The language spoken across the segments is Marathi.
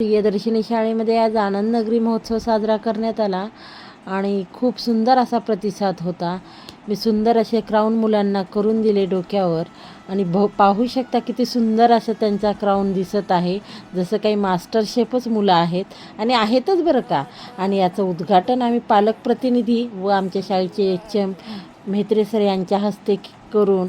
प्रियदर्शिनी शाळेमध्ये आज आनंद नगरी महोत्सव साजरा करण्यात आला आणि खूप सुंदर असा प्रतिसाद होता. मी सुंदर असे क्राऊन मुलांना करून दिले डोक्यावर आणि पाहू शकता किती सुंदर असं त्यांचा क्राऊन दिसत आहे, जसं काही मास्टर शेफच मुलं आहेत आणि आहेतच बरं का. आणि याचं उद्घाटन आम्ही पालक प्रतिनिधी व आमच्या शाळेचे HM म्हेत्रे सर यांच्या हस्ते करून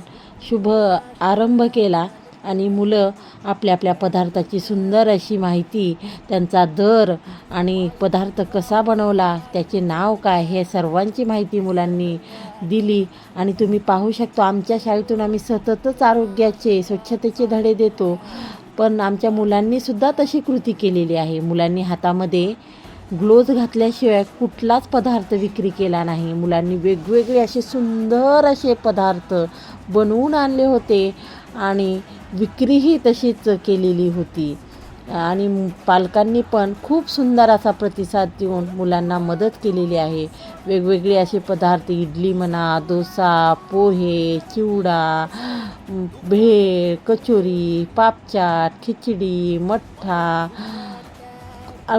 शुभ आरंभ केला आणि मुलं आपल्या आपल्या पदार्थाची सुंदर अशी माहिती, त्यांचा दर आणि पदार्थ कसा बनवला, त्याचे नाव काय, हे सर्वांची माहिती मुलांनी दिली. आणि तुम्ही पाहू शकता आमच्या शाळेतून आम्ही सततच आरोग्याचे स्वच्छतेचे धडे देतो, पण आमच्या मुलांनीसुद्धा तशी कृती केलेली आहे. मुलांनी हातामध्ये ग्लोव्ज घातल्याशिवाय कुठलाच पदार्थ विक्री केला नाही. मुलांनी वेगवेगळे असे सुंदर असे पदार्थ बनवून आणले होते आणि विक्रीही तशीच केलेली होती. आणि पालकांनी पण खूप सुंदर असा प्रतिसाद देऊन मुलांना मदत केलेली आहे. वेगवेगळे असे पदार्थ, इडली म्हणा, डोसा, पोहे, चिवडा, भेळ, कचोरी, पापचाट, खिचडी, मठ्ठा,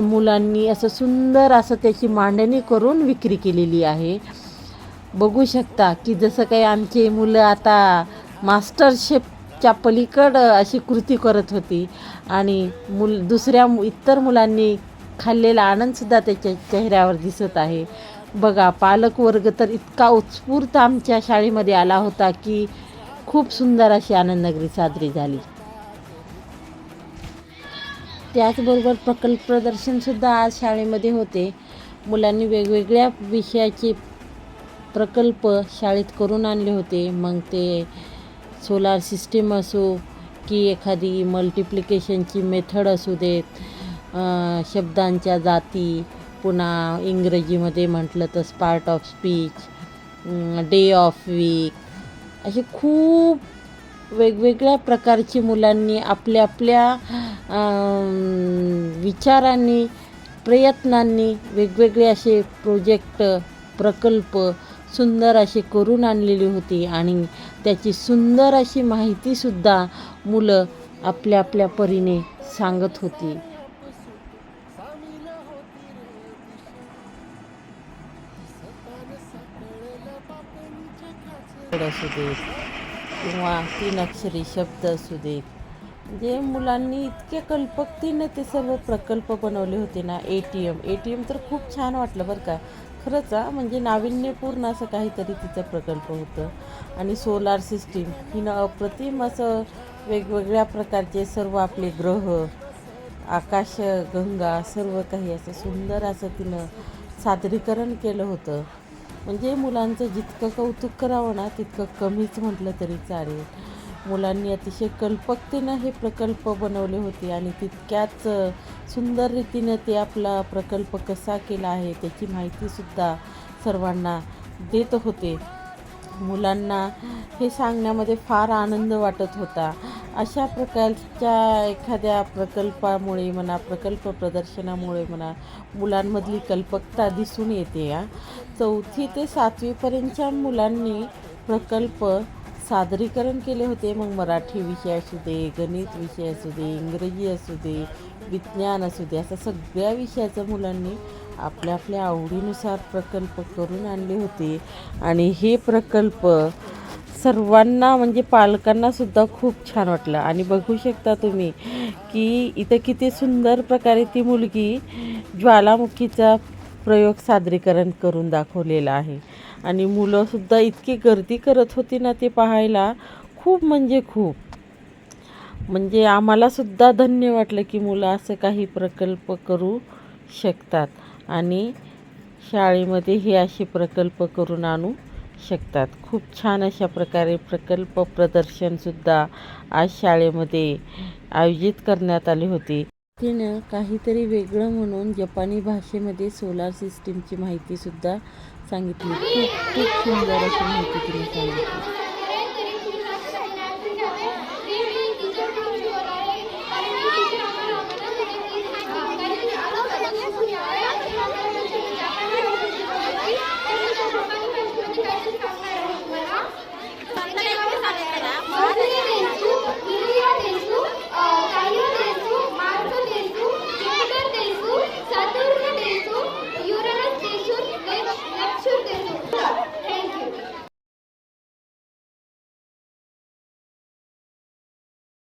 मुलांनी असं सुंदर असं त्याची मांडणी करून विक्री केलेली आहे. बघू शकता की जसं काही आमचे मुलं आता मास्टर शेफच्या पलीकडं अशी कृती करत होती आणि दुसऱ्या इतर मुलांनी खाल्लेला आनंदसुद्धा त्याच्या चेहऱ्यावर दिसत आहे. बघा, पालक वर्ग तर इतका उत्स्फूर्त आमच्या शाळेमध्ये आला होता की खूप सुंदर अशी आनंदनगरी साजरी झाली. त्याचबरोबर प्रकल्प प्रदर्शनसुद्धा आज शाळेमध्ये होते. मुलांनी वेगवेगळ्या विषयाचे प्रकल्प शाळेत करून आणले होते. मग ते सोलार सिस्टीम असो की एखादी मल्टिप्लिकेशनची मेथड असू देत, शब्दांच्या जाती, पुन्हा इंग्रजीमध्ये म्हटलं तर part of speech, day of week, असे खूप वेगवेगळ्या प्रकारची मुलांनी आपल्या आपल्या विचारांनी, प्रयत्नांनी वेगवेगळे असे प्रोजेक्ट, प्रकल्प सुंदर असे करून आणलेली होती आणि त्याची सुंदर अशी माहितीसुद्धा मुलं आपल्या आपल्या परीने सांगत होती. असू देत किंवा 3 अक्षरी शब्द असू देत, म्हणजे मुलांनी इतके कल्पकतेने ते सर्व प्रकल्प बनवले होते ना. ATM तर खूप छान वाटलं बरं का. खरंच म्हणजे नाविन्यपूर्ण असं काहीतरी तिचं प्रकल्प होतं. आणि सोलार सिस्टीम हिनं अप्रतिम असं वेगवेगळ्या प्रकारचे सर्व आपले ग्रह, आकाशगंगा सर्व काही असं सुंदर असं तिनं सादरीकरण केलं होतं. म्हणजे मुलांचं जितकं कौतुक करावं ना तितकं कमीच म्हटलं तरी चालेल. मुलांनी अतिशय कल्पकतेनं हे प्रकल्प बनवले होते आणि तितक्याच सुंदर रीतीनं ते आपला प्रकल्प कसा केला आहे त्याची माहितीसुद्धा सर्वांना देत होते. मुलांना हे सांगण्यामध्ये फार आनंद वाटत होता. अशा प्रकारच्या एखाद्या प्रकल्पामुळे म्हणा, प्रकल्प प्रदर्शनामुळे म्हणा, मुलांमधली कल्पकता दिसून येते. 4थी ते 7वीपर्यंतच्या मुलांनी प्रकल्प सादरीकरण केले होते. मग मराठी विषय असू दे, गणित विषय असू दे, इंग्रजी असू दे, विज्ञान असू दे, असं सगळ्या विषयाचं मुलांनी आपल्या आपल्या आवडीनुसार प्रकल्प करून आणले होते. आणि हे प्रकल्प सर्वांना म्हणजे पालकांनासुद्धा खूप छान वाटलं. आणि बघू शकता तुम्ही की इथं किती सुंदर प्रकारे ती मुलगी ज्वालामुखीचा प्रयोग सादरीकरण करून दाखवलेला आहे. आणि मुलंसुद्धा इतकी गर्दी करत होती ना ते पाहायला, खूप म्हणजे खूप. म्हणजे आम्हालासुद्धा धन्य वाटलं की मुलं असं काही प्रकल्प करू शकतात आणि शाळेमध्ये हे असे प्रकल्प करून आणू शकतात. खूप छान अशा प्रकारे प्रकल्प प्रदर्शनसुद्धा आज शाळेमध्ये आयोजित करण्यात आले होते. तिनं काहीतरी वेगळं म्हणून जपानी भाषेमध्ये सोलार सिस्टीमची माहितीसुद्धा सांगितली. खूप खूप सुंदर अशी माहिती तिने सांगितली.